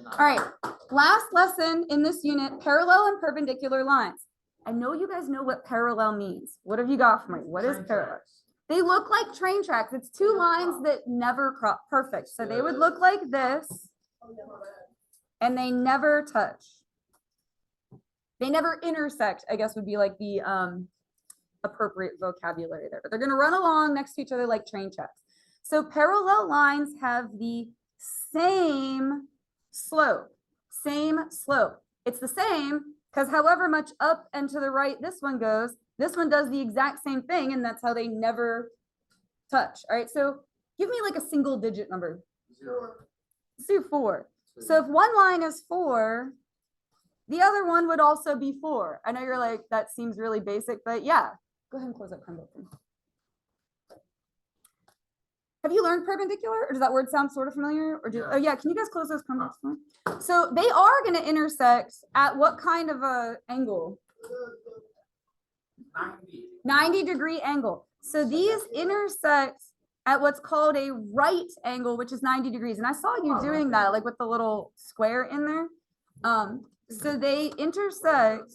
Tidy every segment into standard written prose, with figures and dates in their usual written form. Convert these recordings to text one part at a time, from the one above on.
All right, last lesson in this unit, parallel and perpendicular lines. I know you guys know what parallel means. What have you got for me? What is parallel? They look like train tracks. It's two lines that never cross. Perfect. So they would look like this, and they never touch. They never intersect, I guess would be like the appropriate vocabulary there. But they're going to run along next to each other like train tracks. So parallel lines have the same slope. Same slope. It's the same because however much up and to the right this one goes, this one does the exact same thing, and that's how they never touch. All right, so give me like a single digit number. 0. Let's do 4. So if one line is 4, the other one would also be 4. I know you're like, that seems really basic, but yeah. Go ahead and close that Chromebook. Have you learned perpendicular, or does that word sound sort of familiar? Or oh yeah, can you guys close those Chromebooks for me? So they are going to intersect at what kind of a angle? 90-degree angle. So these intersect at what's called a right angle, which is 90 degrees. And I saw you doing that, like with the little square in there. So they intersect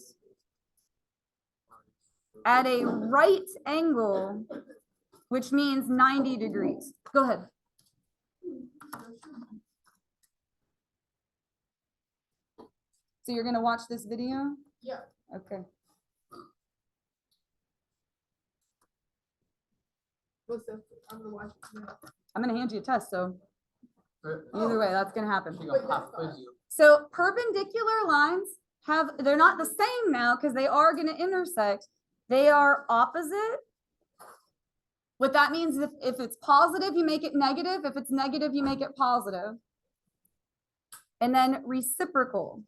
at a right angle, which means 90 degrees. Go ahead. So you're going to watch this video? Yeah. Okay. I'm gonna watch it. I'm going to hand you a test, so either way, that's going to happen. Wait, that's So perpendicular lines they're not the same now because they are going to intersect. They are opposite. What that means is if it's positive, you make it negative. If it's negative, you make it positive. And then reciprocal.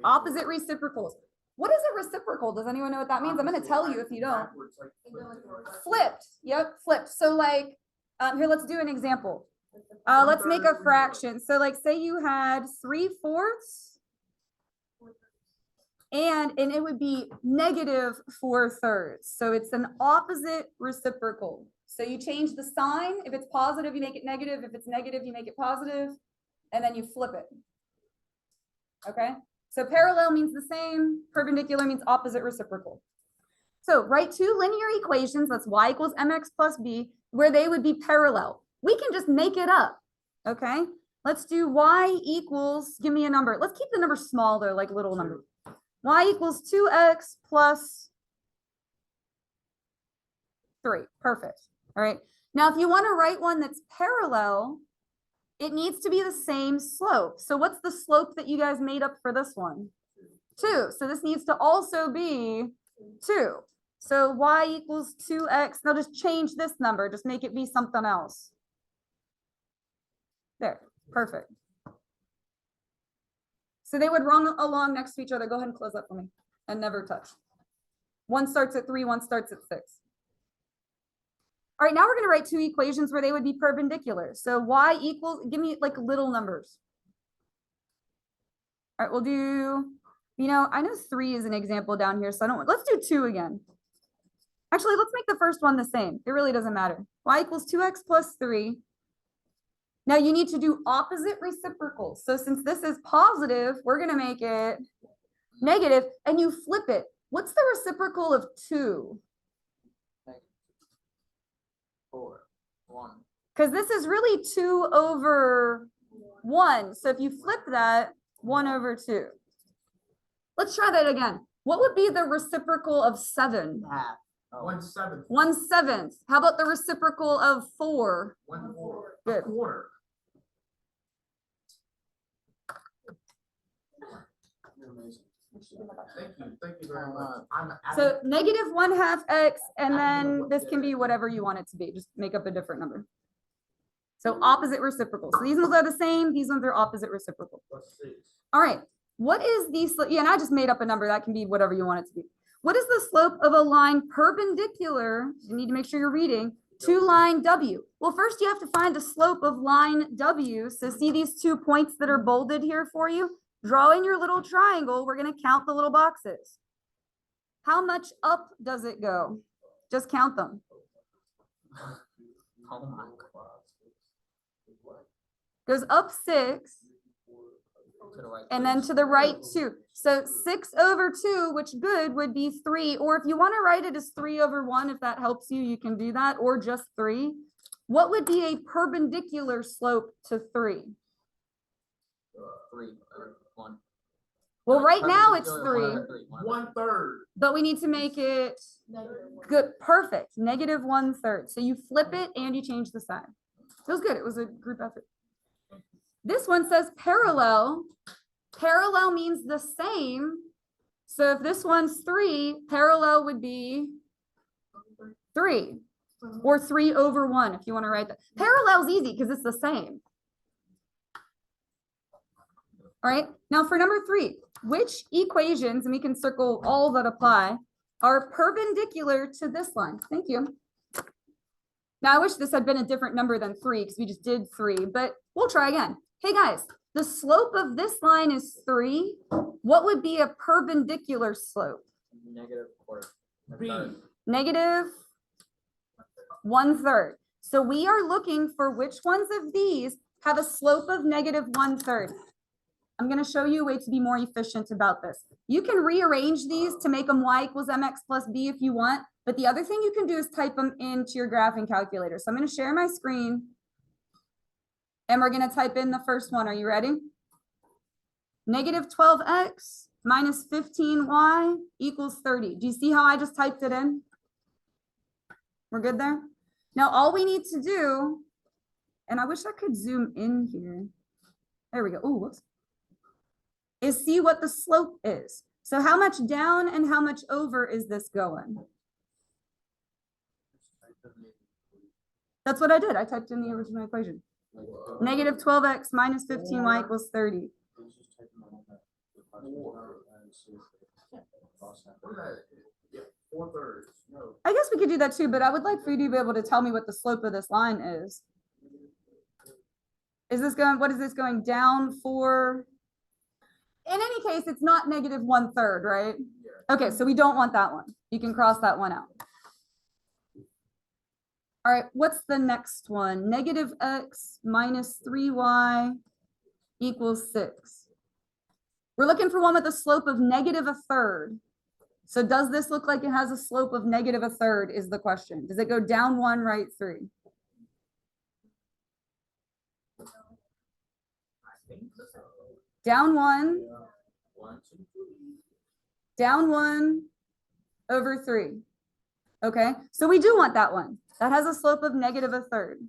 Opposite reciprocals. What is a reciprocal? Does anyone know what that means? I'm going to tell you if you don't. Flipped. Yep, flipped. So like, here, let's do an example. Let's make a fraction. So like, say you had 3/4, and it would be -4/3. So it's an opposite reciprocal. So you change the sign. If it's positive, you make it negative. If it's negative, you make it positive, and then you flip it. Okay. So parallel means the same. Perpendicular means opposite reciprocal. So write two linear equations. That's y equals mx plus b, where they would be parallel. We can just make it up. Okay. Let's do y equals, give me a number. Let's keep the number small though, like little number. Y equals 2x plus 3. Perfect. All right. Now, if you want to write one that's parallel, it needs to be the same slope. So what's the slope that you guys made up for this one? 2. So this needs to also be 2. So y equals 2x. Now just change this number. Just make it be something else. There. Perfect. So they would run along next to each other. Go ahead and close that for me and never touch. One starts at 3, one starts at 6. All right, now we're going to write two equations where they would be perpendicular. So y equals, give me like little numbers. All right, we'll do, I know 3 is an example down here, so let's do 2 again. Actually, let's make the first one the same. It really doesn't matter. Y equals 2x plus 3. Now you need to do opposite reciprocals. So since this is positive, we're going to make it negative, and you flip it. What's the reciprocal of 2? 4, 1. Because this is really 2 over 1. So if you flip that, 1 over 2. Let's try that again. What would be the reciprocal of 7? Half. 1/7. 1/7. How about the reciprocal of 4? 1/4. Good. 1/4. Thank you very much. So -1/2 x, and then this can be whatever you want it to be. Just make up a different number. So opposite reciprocal. So these ones are the same. These ones are opposite reciprocal. All right. What is the slope? Yeah, and I just made up a number. That can be whatever you want it to be. What is the slope of a line perpendicular? You need to make sure you're reading to line W. Well, first you have to find the slope of line W. So see these 2 points that are bolded here for you? Draw in your little triangle. We're going to count the little boxes. How much up does it go? Just count them. Oh my God. Goes up 6. To the right. and then to the right 2. So 6/2, which good would be 3, or if you want to write it as 3/1, if that helps you, you can do that, or just 3. What would be a perpendicular slope to 3? 3 or 1. Well, right now it's Perpendicular, 3, 1/3. but we need to make it good, perfect, -1/3. So you flip it and you change the sign. It was good. It was a group effort. This one says parallel. Parallel means the same. So if this one's 3, parallel would be 3, or 3/1 if you want to write that. Parallel's easy because it's the same. All right, now for number 3, which equations, and we can circle all that apply, are perpendicular to this line? Thank you. Now I wish this had been a different number than 3 because we just did 3, but we'll try again. Hey guys, the slope of this line is 3. What would be a perpendicular slope? -1/4. B. -1/3. So we are looking for which ones of these have a slope of -1/3. I'm going to show you a way to be more efficient about this. You can rearrange these to make them y = mx plus b if you want, but the other thing you can do is type them into your graphing calculator. So I'm going to share my screen, and we're going to type in the first one. Are you ready? -12x minus 15y equals 30. Do you see how I just typed it in? We're good there? Now, all we need to do, and I wish I could zoom in here. There we go. Oh, whoops. Is see what the slope is. So how much down and how much over is this going? That's what I did. I typed in the original equation. -12x minus 15y equals 30. Yeah, 4/3. No. I guess we could do that too, but I would like for you to be able to tell me what the slope of this line is. Is this going, what is this going down for? In any case, it's not -1/3, right? Okay, so we don't want that one. You can cross that one out. All right, what's the next one? -x minus 3y equals 6. We're looking for one with a slope of -1/3. So does this look like it has a slope of -1/3 is the question. Does it go down 1, right 3? Down 1, down 1 over 3. Okay, so we do want that one. That has a slope of -1/3.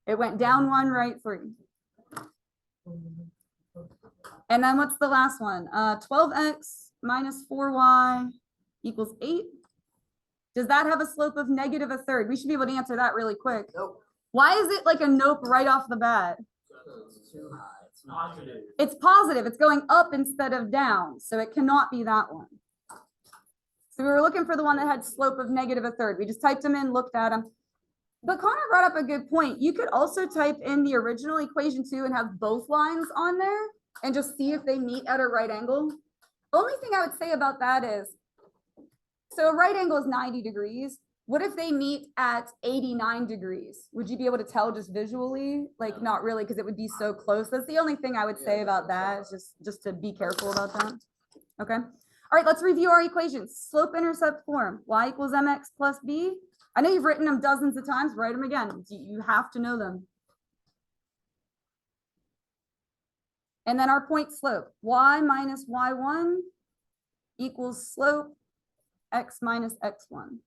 It went down 1, right 3. And then what's the last one? 12x minus 4y equals 8. Does that have a slope of -1/3? We should be able to answer that really quick. Nope. Why is it like a nope right off the bat? It's too high. It's Positive. It's positive. It's going up instead of down. So it cannot be that one. So we were looking for the one that had slope of -1/3. We just typed them in, looked at them. But Connor brought up a good point. You could also type in the original equation too and have both lines on there and just see if they meet at a right angle. Only thing I would say about that is, so a right angle is 90 degrees. What if they meet at 89 degrees? Would you be able to tell just visually? Like, not really, because it would be so close. That's the only thing I would say about that, is just to be careful about that. Okay. All right, let's review our equations. Slope-intercept form, y = mx plus b. I know you've written them dozens of times, write them again. You have to know them. And then our point slope, y minus y1 equals slope x minus x1.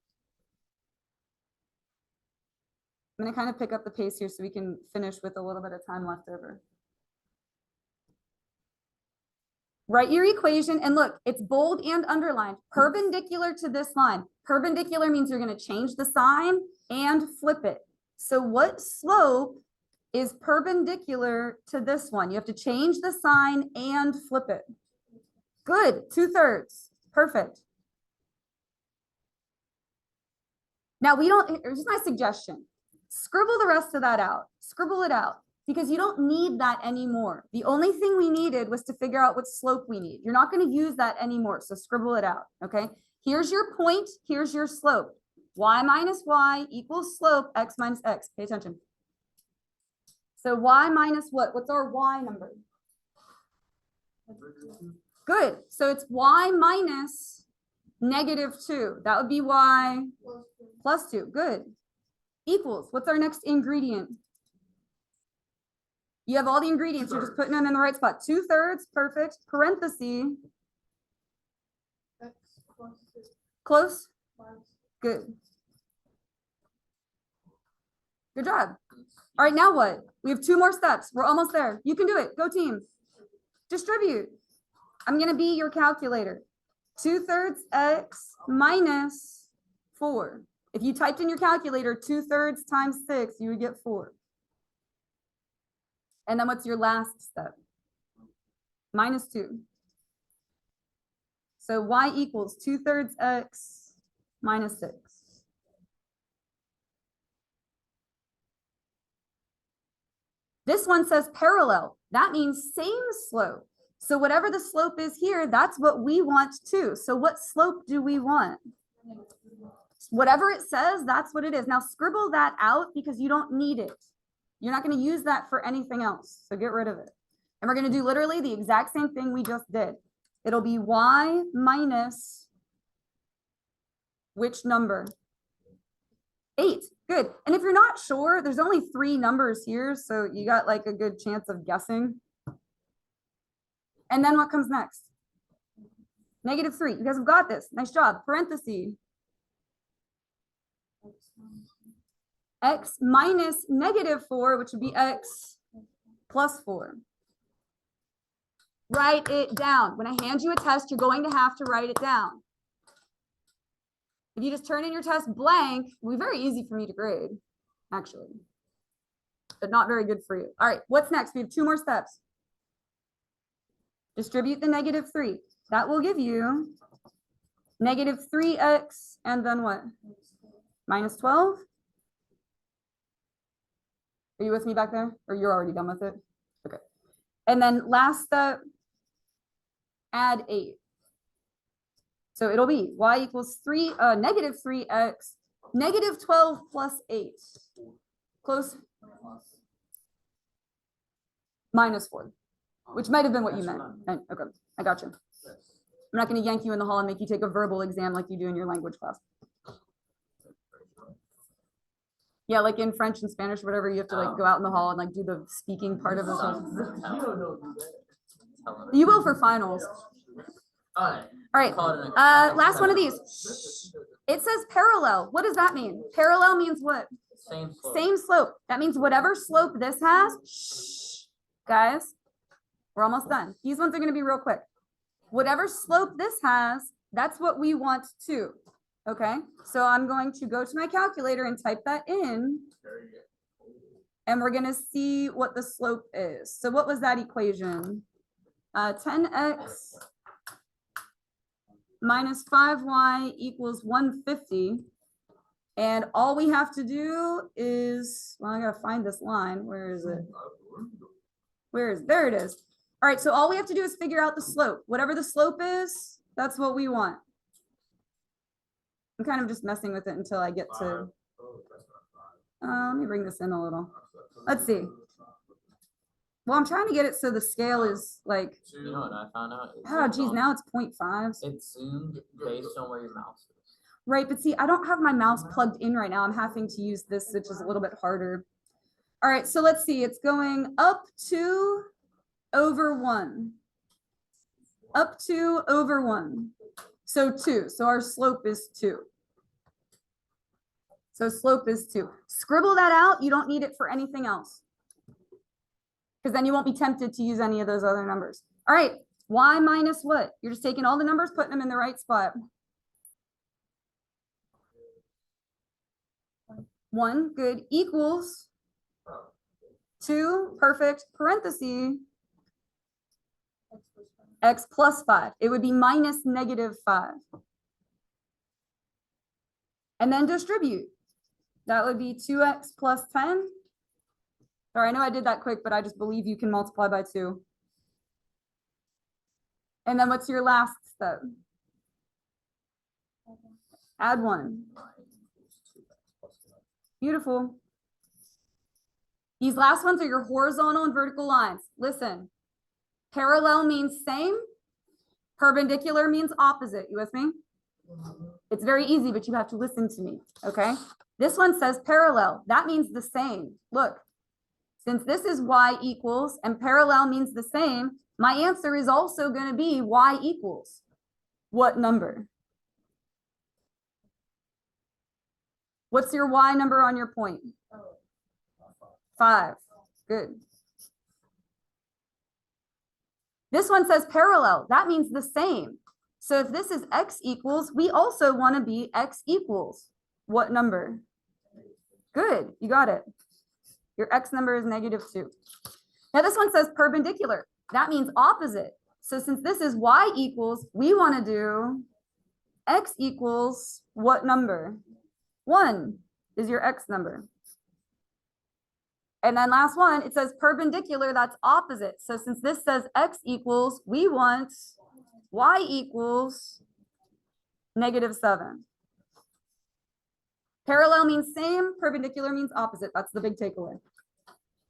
I'm going to kind of pick up the pace here so we can finish with a little bit of time left over. Write your equation, and look, it's bold and underlined, perpendicular to this line. Perpendicular means you're going to change the sign and flip it. So what slope is perpendicular to this one? You have to change the sign and flip it. Good, 2/3, perfect. Now we don't, here's my suggestion. Scribble the rest of that out, scribble it out, because you don't need that anymore. The only thing we needed was to figure out what slope we need. You're not going to use that anymore, so scribble it out, okay? Here's your point, here's your slope. Y minus y equals slope x minus x. Pay attention. So y minus what? What's our y number? Good. So it's y minus -2. That would be y plus 2. Good. Equals. What's our next ingredient? You have all the ingredients. You're just putting them in the right spot. 2/3. Perfect. Parenthesis. Close. Good. Good job. All right, now what? We have 2 more steps. We're almost there. You can do it. Go team. Distribute. I'm going to be your calculator. 2/3 x minus 4. If you typed in your calculator 2/3 times 6, you would get 4. And then what's your last step? -2. So y equals 2/3 x minus 6. This one says parallel. That means same slope. So whatever the slope is here, that's what we want too. So what slope do we want? Whatever it says, that's what it is. Now scribble that out because you don't need it. You're not going to use that for anything else. So get rid of it. And we're going to do literally the exact same thing we just did. It'll be y minus which number? 8. Good. And if you're not sure, there's only 3 numbers here, so you got like a good chance of guessing. And then what comes next? -3. You guys have got this. Nice job. Parenthesis. X minus -4, which would be x plus 4. Write it down. When I hand you a test, you're going to have to write it down. If you just turn in your test blank, it will be very easy for me to grade, actually, but not very good for you. All right, what's next? We have 2 more steps. Distribute the -3. That will give you -3x and then what? -12. Are you with me back there? Or you're already done with it? Okay. And then last step, add 8. So it'll be y equals -3x, -12 plus 8. Close? -4, which might have been what you meant. Okay, I got you. I'm not going to yank you in the hall and make you take a verbal exam like you do in your language class. Yeah, like in French and Spanish or whatever, you have to like go out in the hall and like do the speaking part of the You will for finals. All right, last one of these. It says parallel. What does that mean? Parallel means what? Same slope. Same slope. That means whatever slope this has, guys, we're almost done. These ones are going to be real quick. Whatever slope this has, that's what we want too. Okay, so I'm going to go to my calculator and type that in. And we're going to see what the slope is. So what was that equation? 10x minus 5y equals 150. And all we have to do is, well, I got to find this line. Where is it? There it is. All right, so all we have to do is figure out the slope. Whatever the slope is, that's what we want. I'm kind of just messing with it until I get to, let me bring this in a little. Let's see. Well, I'm trying to get it so the scale is like, You know what I found out? oh geez, now it's 0.5. It's zoomed based on where your mouse is. Right, but see, I don't have my mouse plugged in right now. I'm having to use this, which is a little bit harder. All right, so let's see. It's going up 2 over 1. Up 2 over 1. So 2. So our slope is 2. So slope is 2. Scribble that out. You don't need it for anything else, because then you won't be tempted to use any of those other numbers. All right, y minus what? You're just taking all the numbers, putting them in the right spot. 1, good, equals 2, perfect, parenthesis, x plus 5. It would be minus -5. And then distribute. That would be 2x plus 10. Sorry, I know I did that quick, but I just believe you can multiply by 2. And then what's your last step? Add 1. Beautiful. These last ones are your horizontal and vertical lines. Listen, Parallel means same. Perpendicular means opposite. You with me? It's very easy, but you have to listen to me, okay? This one says parallel. That means the same. Look, since this is y equals and parallel means the same, my answer is also going to be y equals what number? What's your y number on your point? 5. Good. This one says parallel. That means the same. So if this is x equals, we also want to be x equals what number? Good. You got it. Your x number is -2. Now this one says perpendicular. That means opposite. So since this is y equals, we want to do x equals what number? 1 is your x number. And then last one, it says perpendicular, that's opposite. So since this says x equals, we want y equals -7. Parallel means same, perpendicular means opposite. That's the big takeaway.